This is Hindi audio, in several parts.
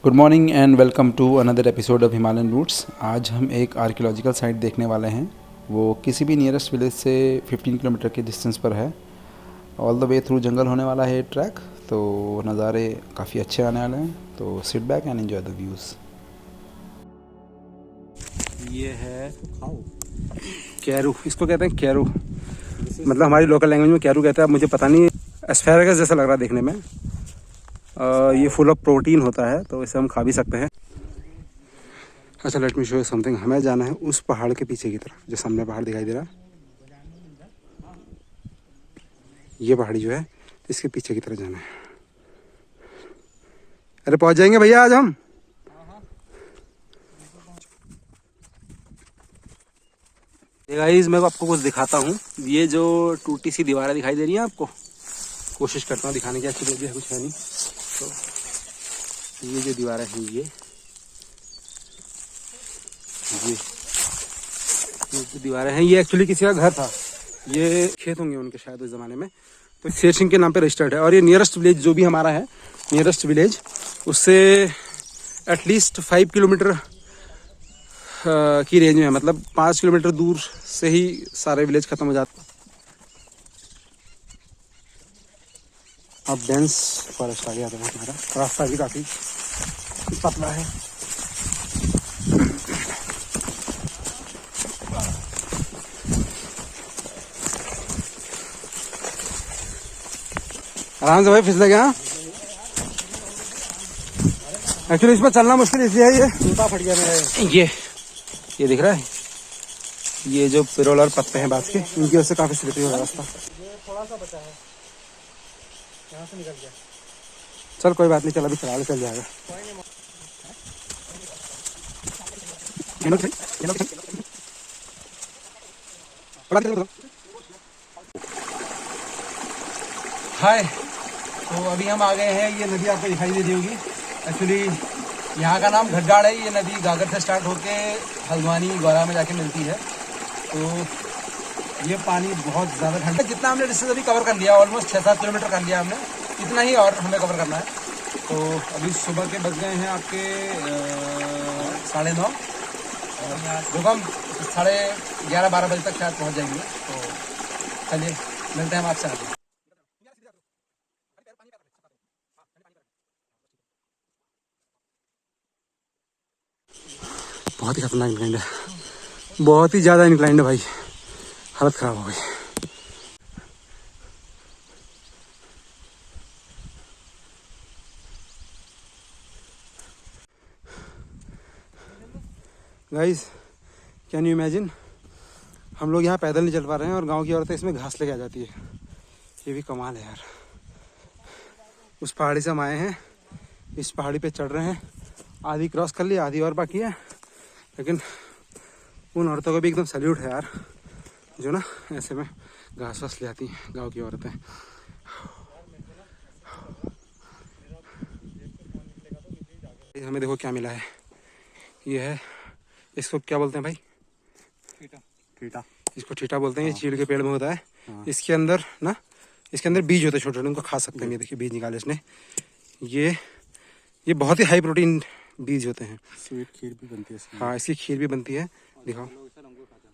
Good morning and welcome to another episode of Himalayan roots. आज हम एक आर्कियोलॉजिकल साइट देखने वाले हैं। वो किसी भी नियरेस्ट विलेज से 15 किलोमीटर के डिस्टेंस पर है। ऑल द वे थ्रू जंगल होने वाला है ट्रैक, तो नज़ारे काफ़ी अच्छे आने वाले हैं। तो sit back and enjoy the views. ये है कैरू, इसको कहते हैं कैरू, मतलब हमारी लोकल लैंग्वेज में कैरू कहते हैं। अब मुझे पता नहीं, एस्पैरागस जैसा लग रहा है देखने में। ये फुल ऑफ प्रोटीन होता है, तो इसे हम खा भी सकते हैं। अच्छा, let me show you something. हमें जाना है उस पहाड़ के पीछे की तरफ, जो सामने पहाड़ दिखाई दे रहा है। ये पहाड़ी जो है, इसके पीछे की तरफ जाना है। अरे पहुंच जाएंगे भैया आज हम। ये गाइस, मैं आपको कुछ दिखाता हूँ। ये जो टूटी सी दीवारें दिखाई दे रही है आपको, कोशिश करता हूँ दिखाने की। एक्चुअली भी कुछ है नहीं। तो ये जो दीवारें हैं, ये जो दीवारें हैं, ये एक्चुअली किसी का घर था। ये खेत होंगे उनके शायद उस ज़माने में। तो शेर सिंह के नाम पे रजिस्टर्ड है। और ये नियरेस्ट विलेज जो भी हमारा है, नियरेस्ट विलेज, उससे एटलीस्ट 5 किलोमीटर की रेंज में है। मतलब 5 किलोमीटर दूर से ही सारे विलेज खत्म हो जाते हैं। अब डेंस फॉरेस्ट आ गया था हमारा। रास्ता भी काफ़ी पतला है। आराम से भाई, फिसले गया। एक्चुअली इसमें चलना मुश्किल इसलिए है, ये जूता फट गया मेरा। ये दिख रहा है, ये जो पिरोल और पत्ते हैं बात के, इनकी वजह से काफी स्लिपरी हो रहा है रास्ता। ये थोड़ा सा बचा है, यहाँ से निकल गया। चल कोई बात नहीं, चल अभी चला ले, चल जाएगा। हाय, तो अभी हम आ गए हैं। ये नदी आपको दिखाई दे रही होगी। एक्चुअली यहाँ का नाम घड्डाड़ है। ये नदी गागर से स्टार्ट होके हल्द्वानी गौरा में जाके मिलती है। तो ये पानी बहुत ज़्यादा ठंडा है। जितना हमने डिस्टेंस अभी कवर कर लिया, ऑलमोस्ट 6-7 किलोमीटर कर लिया हमने। इतना ही और हमें कवर करना है। तो अभी सुबह के बज गए हैं आपके 9:30। देखो हम 11:30-12 बजे तक शायद पहुँच जाएंगे। तो चलिए मिलते हैं हम आपसे आगे। बहुत ही खतरनाक इंक्लाइंड है, बहुत ही ज़्यादा इंक्लाइंड है भाई। हालत ख़राब हो गई। गाइस, कैन यू इमेजिन, हम लोग यहाँ पैदल नहीं चल पा रहे हैं और गांव की औरतें इसमें घास लेके आ जाती है। ये भी कमाल है यार। उस पहाड़ी से हम आए हैं, इस पहाड़ी पे चढ़ रहे हैं। आधी क्रॉस कर ली, आधी और बाकी है। लेकिन उन औरतों को भी एकदम सैल्यूट है यार, जो ना ऐसे में घास वास ले आती हैं गाँव की औरतें। हमें देखो क्या मिला है। ये है, इसको क्या बोलते हैं भाई? ठीटा। इसको ठीटा बोलते हैं। ये चीड़ के पेड़ में होता है। इसके अंदर ना, इसके अंदर बीज होते हैं छोटे छोटे, उनको खा सकते हैं। ये देखिए बीज निकाले इसने। ये बहुत ही हाई प्रोटीन बीज होते हैं। स्वीट खीर भी बनती है। हाँ, इसकी खीर भी बनती है, दिखाओ।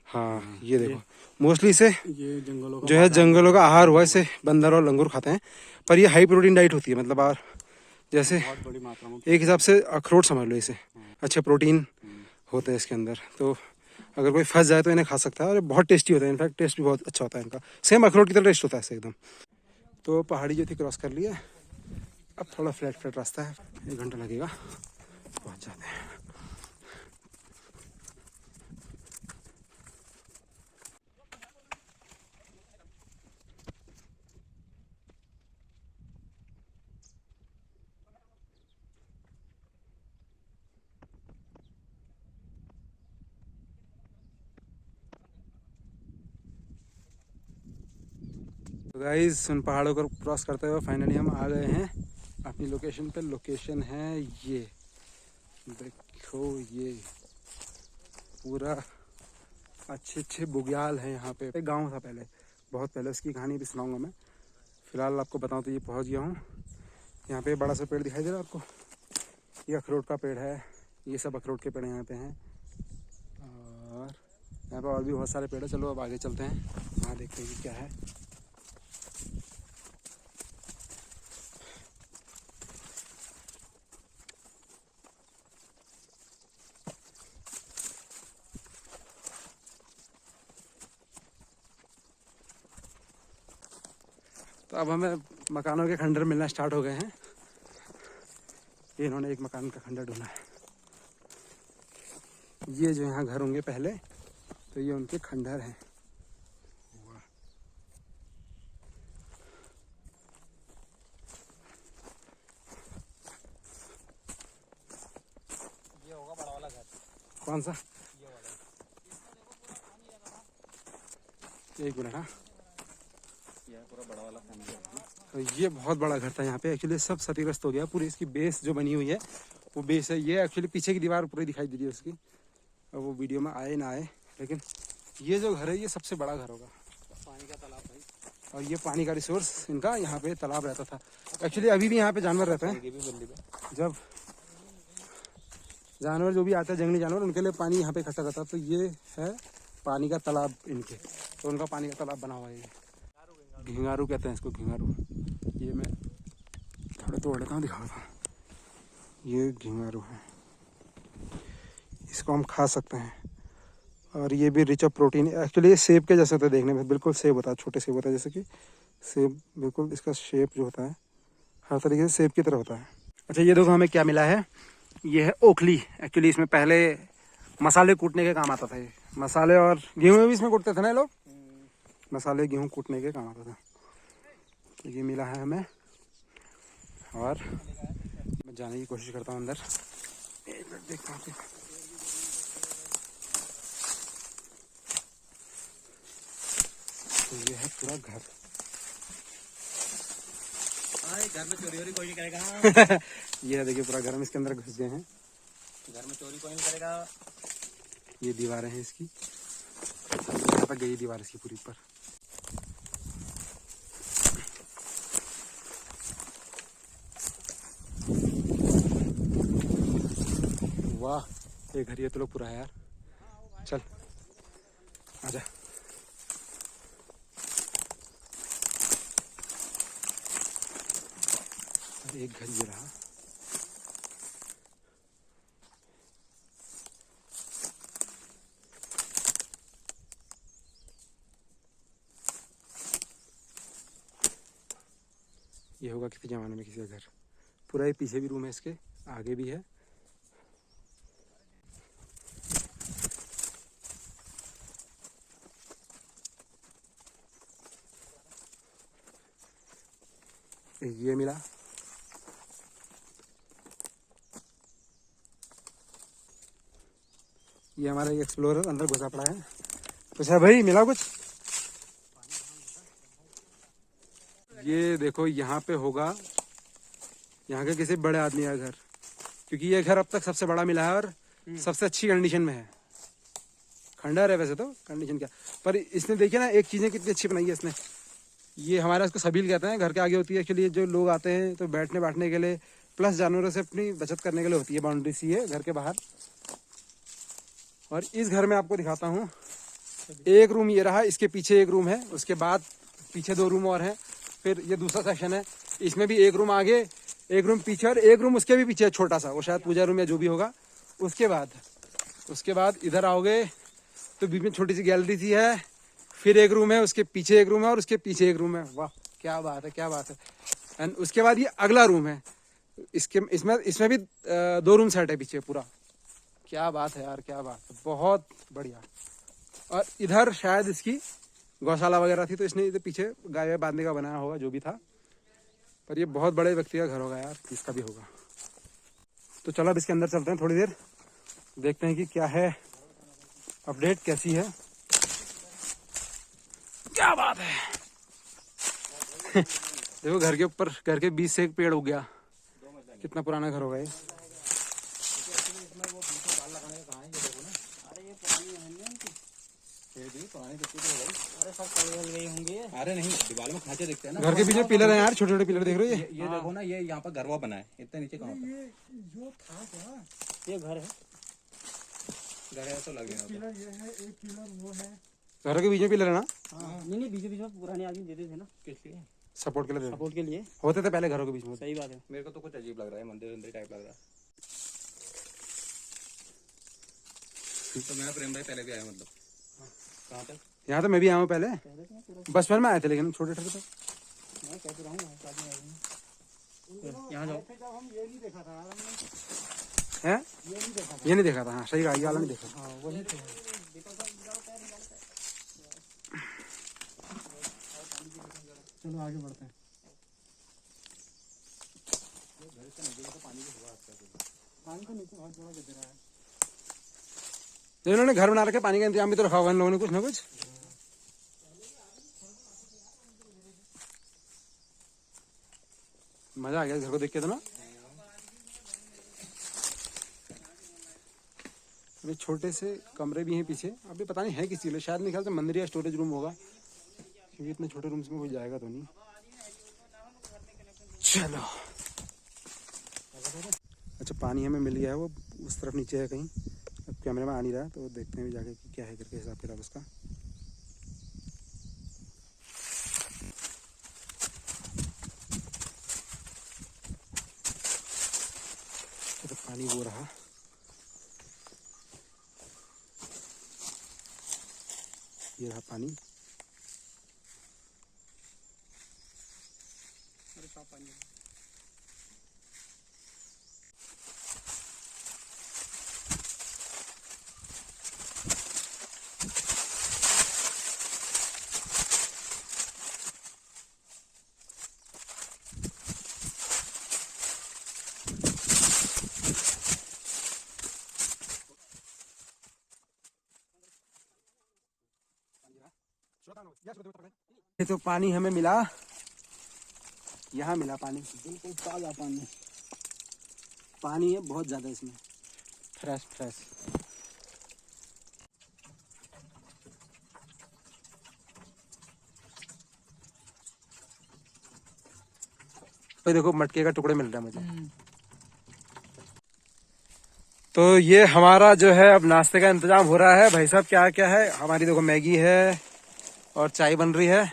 हाँ, ये देखो, मोस्टली इसे ये जो है जंगलों का आहार हुआ। इसे बंदर और लंगूर खाते हैं। पर ये हाई प्रोटीन डाइट होती है। मतलब और जैसे एक हिसाब से अखरोट समझ लो इसे। अच्छे प्रोटीन होते हैं इसके अंदर। तो अगर कोई फंस जाए तो इन्हें खा सकता है। और बहुत टेस्टी होता है, इनफैक्ट टेस्ट भी बहुत अच्छा होता है इनका। सेम अखरोट की तरह टेस्ट होता है ऐसे एकदम। तो पहाड़ी जो थी क्रॉस कर लिया। अब थोड़ा फ्लैट रास्ता है, 1 घंटा लगेगा, पहुँच जाते हैं। तो गाइस, उन पहाड़ों को क्रॉस करते हुए फाइनली हम आ गए हैं अपनी लोकेशन पे। लोकेशन है ये देखो, ये पूरा अच्छे बुग्याल है यहाँ पे। एक गांव था पहले, बहुत पहले, उसकी कहानी भी सुनाऊंगा मैं। फिलहाल आपको बताऊं तो ये पहुँच गया हूँ। यहाँ पे बड़ा सा पेड़ दिखाई दे रहा है आपको, ये अखरोट का पेड़ है, ये सब अखरोट के पेड़ यहाँ पे हैं। और यहाँ पे और भी बहुत सारे पेड़ है। चलो अब आगे चलते हैं, वहाँ देखते हैं कि क्या है। तो अब हमें मकानों के खंडर मिलना स्टार्ट हो गए हैं। ये इन्होंने एक मकान का खंडर ढूंढा है। ये जो यहाँ घर होंगे पहले, तो ये उनके खंडर हैं। ये होगा बड़ा वाला घर। कौन सा? ये वाला। एक मिनट। हाँ, ये पूरा बड़ा वाला फैमिली है। तो ये बहुत बड़ा घर था यहाँ पे। एक्चुअली सब क्षतिग्रस्त हो गया। पूरी इसकी बेस जो बनी हुई है वो बेस है। ये एक्चुअली पीछे की दीवार पूरी दिखाई दे रही है उसकी। अब वो वीडियो में आए ना आए, लेकिन ये जो घर है ये सबसे बड़ा घर होगा। पानी का तालाब भाई। और ये पानी का रिसोर्स इनका यहाँ पे तालाब रहता था। एक्चुअली अभी भी यहाँ पे जानवर रहते हैं। जब जानवर जो भी आते हैं जंगली जानवर, उनके लिए पानी यहाँ पे इकट्ठा रहता है। तो ये है पानी का तालाब इनके, तो उनका पानी का तालाब बना हुआ है। ये घिंगारू कहते हैं इसको, घिंगारू। ये मैं थोड़ा तोड़ लेता हूँ, दिखाता हूँ। ये घिंगारू है, इसको हम खा सकते हैं। और ये भी रिच ऑफ प्रोटीन। एक्चुअली ये सेब के जैसे होता है देखने में, बिल्कुल सेब होता है, छोटे सेब होता है जैसे कि सेब। बिल्कुल इसका शेप जो होता है हर तरीके से सेब की तरह होता है। अच्छा, ये देखो हमें क्या मिला है। ये है ओखली। एक्चुअली इसमें पहले मसाले कूटने के काम आता था। ये मसाले और गेहूँ भी इसमें कूटते थे ना लोग। मसाले गेहूँ कूटने के काम आता था। तो ये मिला है हमें। और मैं जाने की कोशिश करता हूँ अंदर। एक मिनट देखता हूँ। तो ये है पूरा घर। घर में चोरी वोरी कोई नहीं करेगा। ये है देखिए पूरा घर में इसके अंदर घुस गए हैं। घर में चोरी कोई नहीं करेगा। ये दीवारें हैं इसकी, यहाँ तक गई दीवार इसकी पूरी ऊपर। वाह, ये घर ये तो लोग पूरा है यार। चल आजा। एक घर ये रहा। ये होगा किसी जमाने में किसी का घर। पूरा ये पीछे भी रूम है इसके, आगे भी है। ये मिला। ये हमारा एक्सप्लोरर अंदर घुसा पड़ा है। कुछ है भाई, मिला कुछ? ये देखो यहाँ पे होगा यहाँ के किसी बड़े आदमी का घर, क्योंकि ये घर अब तक सबसे बड़ा मिला है और सबसे अच्छी कंडीशन में है। खंडर है वैसे तो, कंडीशन क्या, पर इसने देखिए ना एक चीजें कितनी अच्छी बनाई है इसने। ये हमारे उसको सबील कहते हैं, घर के आगे होती है। एक्चुअली जो लोग आते हैं तो बैठने बैठने के लिए, प्लस जानवरों से अपनी बचत करने के लिए होती है। बाउंड्री सी है घर के बाहर। और इस घर में आपको दिखाता हूँ। एक रूम ये रहा, इसके पीछे एक रूम है, उसके बाद पीछे 2 रूम और हैं। फिर ये दूसरा सेक्शन है, इसमें भी एक रूम आगे, एक रूम पीछे और एक रूम उसके भी पीछे छोटा सा, वो शायद पूजा रूम या जो भी होगा। उसके बाद इधर आओगे तो बीच में छोटी सी गैलरी सी है। फिर एक रूम है, उसके पीछे एक रूम है और उसके पीछे एक रूम है। वाह क्या बात है, क्या बात है। एंड उसके बाद ये अगला रूम है। इसमें भी 2 रूम सेट है पीछे पूरा। क्या बात है यार, क्या बात है, बहुत बढ़िया। और इधर शायद इसकी गौशाला वगैरह थी, तो इसने इधर पीछे गाय बांधने का बनाया होगा जो भी था। पर ये बहुत बड़े व्यक्ति का घर होगा यार, इसका भी होगा। तो चलो अब इसके अंदर चलते हैं, थोड़ी देर देखते हैं कि क्या है, अपडेट कैसी है। क्या बात है। देखो घर के ऊपर, घर के बीच से एक पेड़ उग गया। कितना पुराना घर होगा ये। फिर भी पुरानी तो चीज़ हो गई। अरे सब कल गई होंगी। अरे नहीं, दीवार में खांचे दिखते हैं ना। घर के पीछे पिलर है यार, छोटे छोटे पिलर देख रहे हो ये देखो ना, ये यहाँ पर गरवा बना है, इतने नीचे कहाँ पे? जो था क्या, ये घर है। घर है तो लगे पिलर ये है, एक पिलर वो है। घर के बीच में पिलर है ना? नहीं बीच बीच में पुराने आदमी देते थे ना। किस लिए? सपोर्ट के लिए सपोर्ट के लिए होते थे पहले घरों के बीच में। सही बात है। मेरे को तो कुछ अजीब लग रहा है, मंदिर मंदिर टाइप लग रहा है। तो मैं प्रेम भाई पहले भी आया, मतलब कहाँ तक? यहाँ तो मैं भी आया हूँ पहले, बचपन में आए थे, लेकिन छोटे छोटे थे। मैं कहते रहा हूँ यहाँ जाओ। जब हम ये नहीं देखा था यार हमने, हैं? ये नहीं देखा था। ये नहीं देखा था, हाँ सही कहा, ये वाला नहीं देखा। हाँ वही तो। चलो आगे बढ़ते हैं। पानी तो नीचे बहुत बड़ा गिर रहा है। तो इन्होंने घर बना रखे, पानी का इंतजाम भी तो रखा होगा इन लोगों ने कुछ ना कुछ। मजा आ गया घर को देख के तो ना। अभी छोटे से कमरे भी हैं पीछे, अभी पता नहीं है किस चीज, शायद मेरे ख्याल से मंदिर या स्टोरेज रूम होगा, क्योंकि इतने छोटे रूम्स में कोई जाएगा तो नहीं। चलो अच्छा, पानी हमें मिल गया है, वो उस तरफ नीचे है कहीं, अब कैमरे में आ नहीं रहा, तो देखते हैं जाके कि क्या है करके हिसाब किताब उसका। तो पानी वो रहा, ये रहा पानी। अरे साफ पानी है। ये तो पानी हमें मिला, यहाँ मिला पानी, बिल्कुल ताजा पानी। पानी है बहुत ज्यादा इसमें, फ्रेश फ्रेश। तो देखो मटके का टुकड़े मिल रहा है मुझे। तो ये हमारा जो है अब नाश्ते का इंतजाम हो रहा है। भाई साहब क्या क्या है, हमारी देखो मैगी है और चाय बन रही है,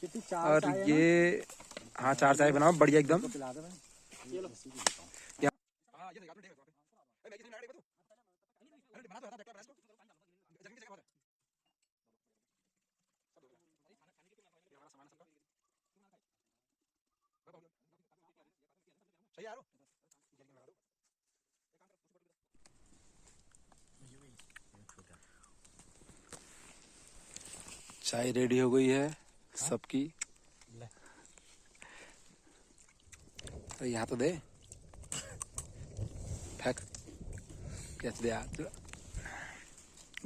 कितनी चार और ये हाँ 4 चाय बनाओ बढ़िया एकदम। चाय रेडी हो गई है सबकी, तो यहाँ तो दे फेंक, कैच दे यार।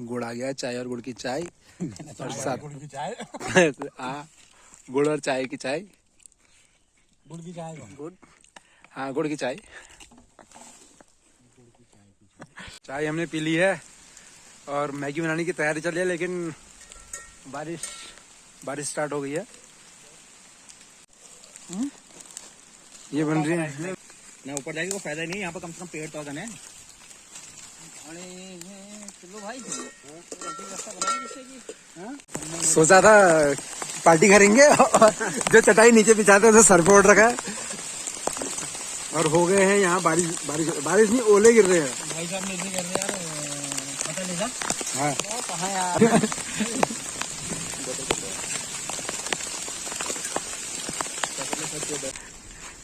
गुड़ आ गया, चाय और गुड़ की चाय और साथ गुड़ की चाय। गुड़ और चाय की चाय, गुड़ की चाय। गुड़, हाँ गुड़ की चाय। चाय हमने पी ली है और मैगी बनाने की तैयारी चल रही है, लेकिन बारिश स्टार्ट हो गई है। ये बन रही है ना ऊपर जाएगी कोई फायदा नहीं, यहाँ पर कम से कम पेड़ तो है। चलो भाई, सोचा था पार्टी करेंगे और जो चटाई नीचे बिछाते उसे सर पे उठ रखा है, और हो गए हैं यहाँ बारिश बारिश बारिश नहीं, ओले गिर रहे हैं। भाई साहब नीचे कर रहे यार, पता नहीं था। हाँ कहाँ यार।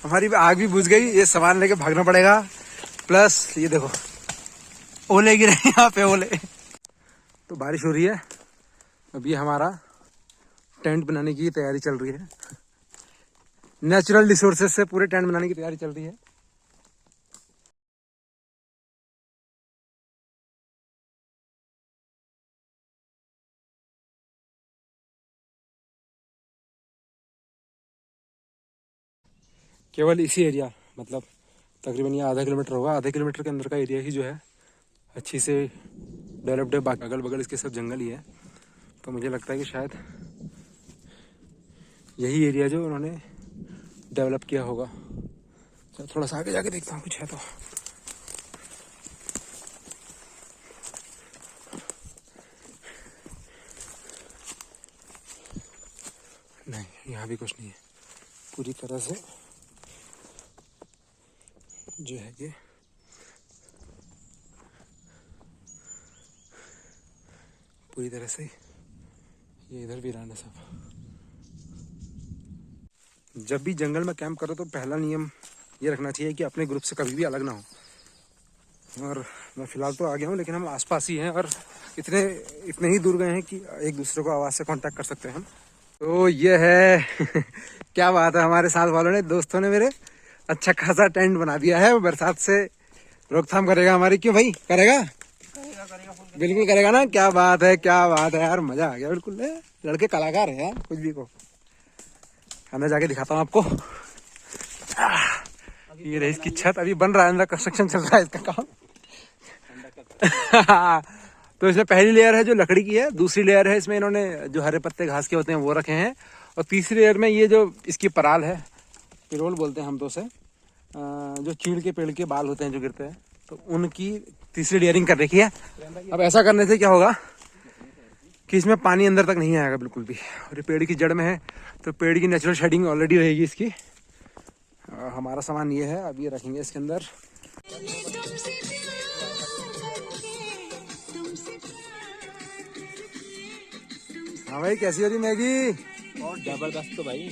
हमारी आग भी बुझ गई, ये सामान लेके भागना पड़ेगा। प्लस ये देखो ओले गिरे यहाँ पे, ओले। तो बारिश हो रही है, अभी हमारा टेंट बनाने की तैयारी चल रही है। नेचुरल रिसोर्सेज से पूरे टेंट बनाने की तैयारी चल रही है। केवल इसी एरिया, मतलब तकरीबन ये आधा किलोमीटर होगा, आधे किलोमीटर के अंदर का एरिया ही जो है अच्छी से डेवलप्ड है। बाकी अगल बगल इसके सब जंगल ही है। तो मुझे लगता है कि शायद यही एरिया जो उन्होंने डेवलप किया होगा। चलो थोड़ा सा आगे जाके देखता हूँ कुछ है तो। नहीं, यहाँ भी कुछ नहीं है। पूरी तरह से जो है ये पूरी तरह से ये इधर वीरान है सब। जब भी जंगल में कैंप करो तो पहला नियम ये रखना चाहिए कि अपने ग्रुप से कभी भी अलग ना हो। और मैं फ़िलहाल तो आ गया हूँ, लेकिन हम आसपास ही हैं और इतने ही दूर गए हैं कि एक दूसरे को आवाज़ से कांटेक्ट कर सकते हैं हम। तो ये है क्या बात है, हमारे साथ वालों ने, दोस्तों ने मेरे अच्छा खासा टेंट बना दिया है। बरसात से रोकथाम करेगा हमारी। क्यों भाई, करेगा? बिल्कुल करेगा ना। क्या बात है, क्या बात है यार, मजा आ गया बिल्कुल। लड़के कलाकार है यार, कुछ भी को। अंदर जाके दिखाता हूँ आपको। ये रही इसकी छत, अभी बन रहा है, अंदर कंस्ट्रक्शन चल रहा है इसका काम। तो इसमें पहली लेयर है जो लकड़ी की है, दूसरी लेयर है इसमें इन्होंने जो हरे पत्ते घास के होते हैं वो रखे हैं, और तीसरी लेयर में ये जो इसकी पराल है, पिरोल बोलते हैं हम तो उसे, जो चीड़ के पेड़ के बाल होते हैं जो गिरते हैं, तो उनकी तीसरी लेयरिंग कर रखी है। अब ऐसा करने से क्या होगा कि इसमें पानी अंदर तक नहीं आएगा बिल्कुल भी, और ये पेड़ की जड़ में है तो पेड़ की नेचुरल शेडिंग ऑलरेडी रहेगी इसकी। हमारा सामान ये है, अब ये रखेंगे इसके अंदर। हाँ भाई, कैसी हो रही मैगी? और जबरदस्त तो भाई,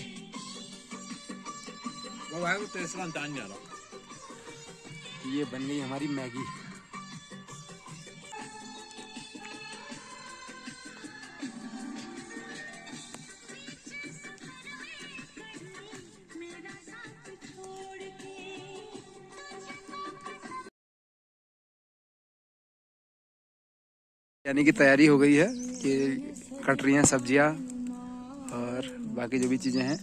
वो भाई वो तीसरा जान जा रहा। ये बन गई हमारी मैगी। यानी कि तैयारी हो गई है कि कट रही हैं सब्जियां और बाकी जो भी चीज़ें हैं।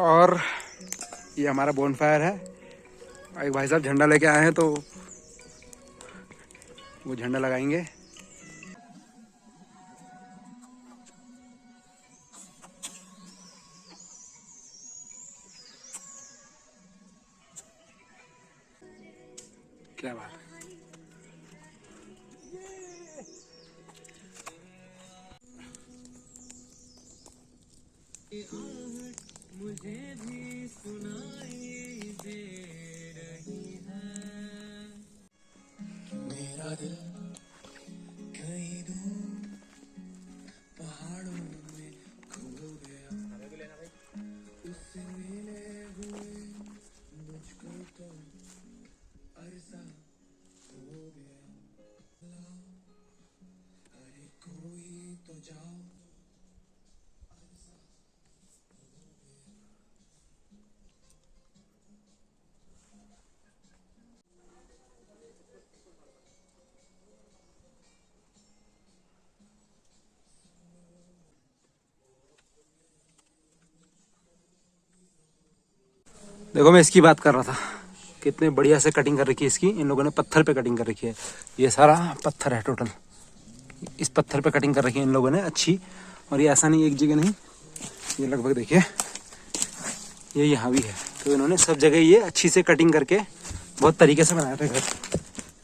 और ये हमारा बोनफायर है। एक भाई साहब झंडा लेके आए हैं तो वो झंडा लगाएंगे। क्या बात है। मुझे भी सुनाई दे रही है, मेरा दिल कहीं दूर पहाड़ों में खो गया, उससे मिले हुए मुझको तो अरसा हो गया। अरे कोई तो जाओ। देखो, मैं इसकी बात कर रहा था, कितने बढ़िया से कटिंग कर रखी है इसकी। इन लोगों ने पत्थर पे कटिंग कर रखी है, ये सारा पत्थर है टोटल। इस पत्थर पे कटिंग कर रखी है इन लोगों ने अच्छी। और ये ऐसा नहीं एक जगह नहीं, ये लगभग देखिए ये यहाँ भी है। तो इन्होंने सब जगह ये अच्छी से कटिंग करके बहुत तरीके से बनाया था घर।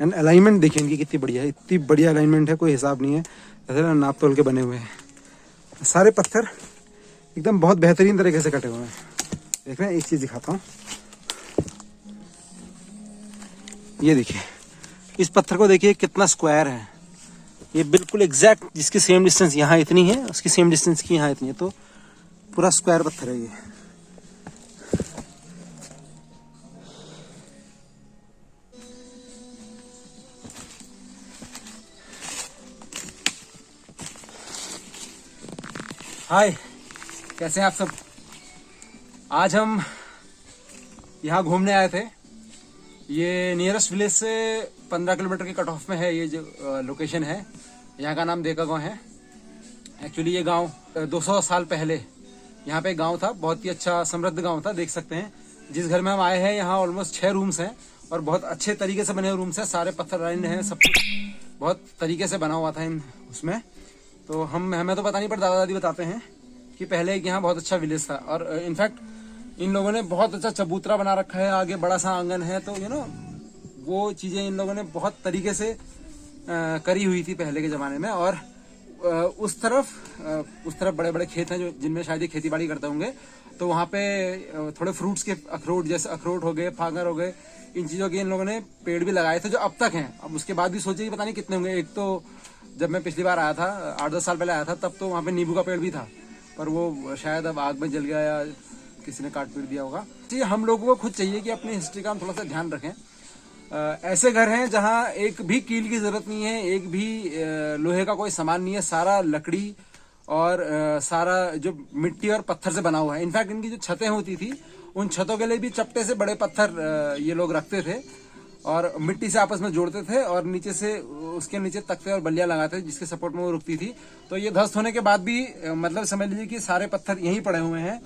एंड अलाइनमेंट देखिए इनकी कितनी बढ़िया है, इतनी बढ़िया अलाइनमेंट है, कोई हिसाब नहीं है। ऐसे नाप तोल के बने हुए हैं सारे पत्थर, एकदम बहुत बेहतरीन तरीके से कटे हुए हैं। देख रहे हैं, एक चीज़ दिखाता हूँ, ये देखिए इस पत्थर को देखिए कितना स्क्वायर है। ये बिल्कुल एग्जैक्ट जिसकी सेम डिस्टेंस यहाँ इतनी है, उसकी सेम डिस्टेंस की यहाँ इतनी है, तो पूरा स्क्वायर पत्थर है ये। हाय, कैसे हैं आप सब? आज हम यहाँ घूमने आए थे। ये नियरेस्ट विलेज से 15 किलोमीटर के कट ऑफ में है ये जो लोकेशन है। यहाँ का नाम देका गांव है। एक्चुअली ये गांव 200 साल पहले यहाँ पे गांव था, बहुत ही अच्छा समृद्ध गांव था। देख सकते हैं जिस घर में हम आए हैं यहाँ ऑलमोस्ट 6 रूम्स हैं और बहुत अच्छे तरीके से बने हुए रूम्स हैं, सारे पत्थर लाइन हैं, सब कुछ बहुत तरीके से बना हुआ था इन उसमें। तो हमें तो पता नहीं, पर दादा दादी बताते हैं कि पहले यहाँ बहुत अच्छा विलेज था। और इनफैक्ट इन लोगों ने बहुत अच्छा चबूतरा बना रखा है, आगे बड़ा सा आंगन है। तो वो चीज़ें इन लोगों ने बहुत तरीके से करी हुई थी पहले के ज़माने में। और उस तरफ बड़े बड़े खेत हैं जो जिनमें शायद ये खेती बाड़ी करते होंगे। तो वहाँ पे थोड़े फ्रूट्स के अखरोट, जैसे अखरोट हो गए, फांगर हो गए, इन चीज़ों के इन लोगों ने पेड़ भी लगाए थे जो अब तक हैं। अब उसके बाद भी सोचे कि पता नहीं कितने होंगे। एक तो जब मैं पिछली बार आया था 8-10 साल पहले आया था, तब तो वहाँ पे नींबू का पेड़ भी था, पर वो शायद अब आग में जल गया या किसी ने काट पीट दिया होगा। तो हम लोगों को खुद चाहिए कि अपनी हिस्ट्री का हम थोड़ा सा ध्यान रखें। ऐसे घर हैं जहाँ एक भी कील की जरूरत नहीं है, एक भी लोहे का कोई सामान नहीं है, सारा लकड़ी और सारा जो मिट्टी और पत्थर से बना हुआ है। इनफैक्ट इनकी जो छतें होती थी, उन छतों के लिए भी चपटे से बड़े पत्थर ये लोग रखते थे और मिट्टी से आपस में जोड़ते थे, और नीचे से उसके नीचे तख्ते और बल्लियां लगाते थे जिसके सपोर्ट में वो रुकती थी। तो ये ध्वस्त होने के बाद भी मतलब समझ लीजिए कि सारे पत्थर यहीं पड़े हुए हैं।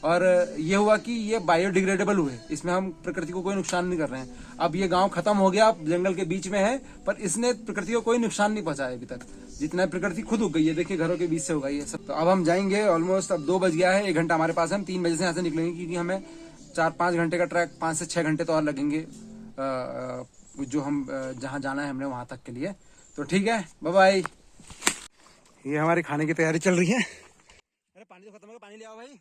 और ये हुआ कि ये बायोडिग्रेडेबल हुए, इसमें हम प्रकृति को कोई नुकसान नहीं कर रहे हैं। अब ये गांव खत्म हो गया, जंगल के बीच में है, पर इसने प्रकृति को कोई नुकसान नहीं पहुंचाया अभी तक। जितना प्रकृति खुद उग गई है, देखिए घरों के बीच से उगाई है सब। तो अब हम जाएंगे, ऑलमोस्ट अब 2 बज गया है, 1 घंटा हमारे पास है। हम 3 बजे से यहाँ से निकलेंगे क्योंकि हमें 4-5 घंटे का ट्रैक, 5 से 6 घंटे तो और लगेंगे जो हम जहाँ जाना है हमने वहां तक के लिए। तो ठीक है, बाय बाय। ये हमारी खाने की तैयारी चल रही है। अरे पानी तो खत्म है, पानी ले आओ भाई।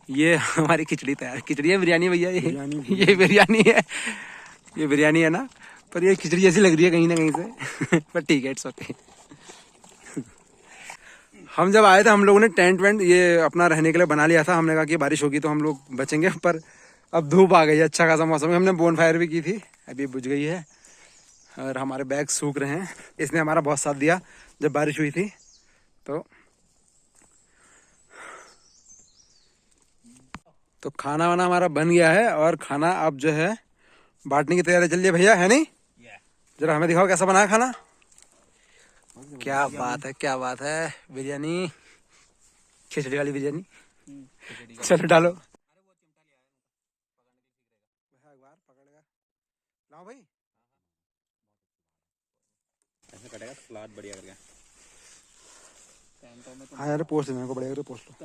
ये हमारी खिचड़ी तैयार, खिचड़ी है बिरयानी भैया, ये बिरयानी है, ये बिरयानी है ना, पर ये खिचड़ी जैसी लग रही है कहीं ना कहीं से पर ठीक है, इट्स ओके। हम जब आए थे हम लोगों ने टेंट वेंट ये अपना रहने के लिए बना लिया था। हमने कहा कि बारिश होगी तो हम लोग बचेंगे, पर अब धूप आ गई है, अच्छा खासा मौसम है। हमने बोन फायर भी की थी, अभी बुझ गई है और हमारे बैग सूख रहे हैं। इसने हमारा बहुत साथ दिया जब बारिश हुई थी। तो खाना वाना हमारा बन गया है और खाना अब जो है बांटने की तैयारी चल रही है भैया, है नहीं? जरा हमें दिखाओ कैसा बना है खाना। क्या बात है, क्या बात है। बिरयानी, खिचड़ी वाली बिरयानी। चलो डालो। लाओ भाई, ऐसे कटेगा सलाद बढ़िया करके। हाँ यार पोस्ट मेरे को बढ़िया पोस्ट लो।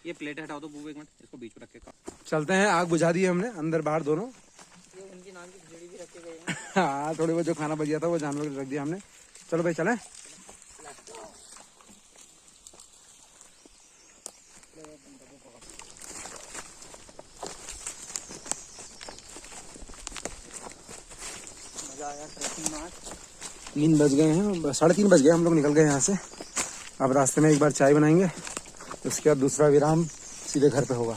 ये प्लेट हटाओ तो एक मिनट, इसको बीच में रख के चलते हैं। आग बुझा दी है हमने, अंदर बाहर दोनों। ये उनकी नाम की खिचड़ी भी रखे गए हैं। हाँ, थोड़ी बहुत जो खाना बच गया था वो जानवर को रख दिया हमने। चलो भाई चलें। मजा आया ट्रैकिंग में। 3 बज गए हैं, 3:30 बज गए, हम लोग निकल गए यहाँ से। अब रास्ते में एक बार चाय बनाएंगे, उसके बाद दूसरा विराम सीधे घर पे होगा।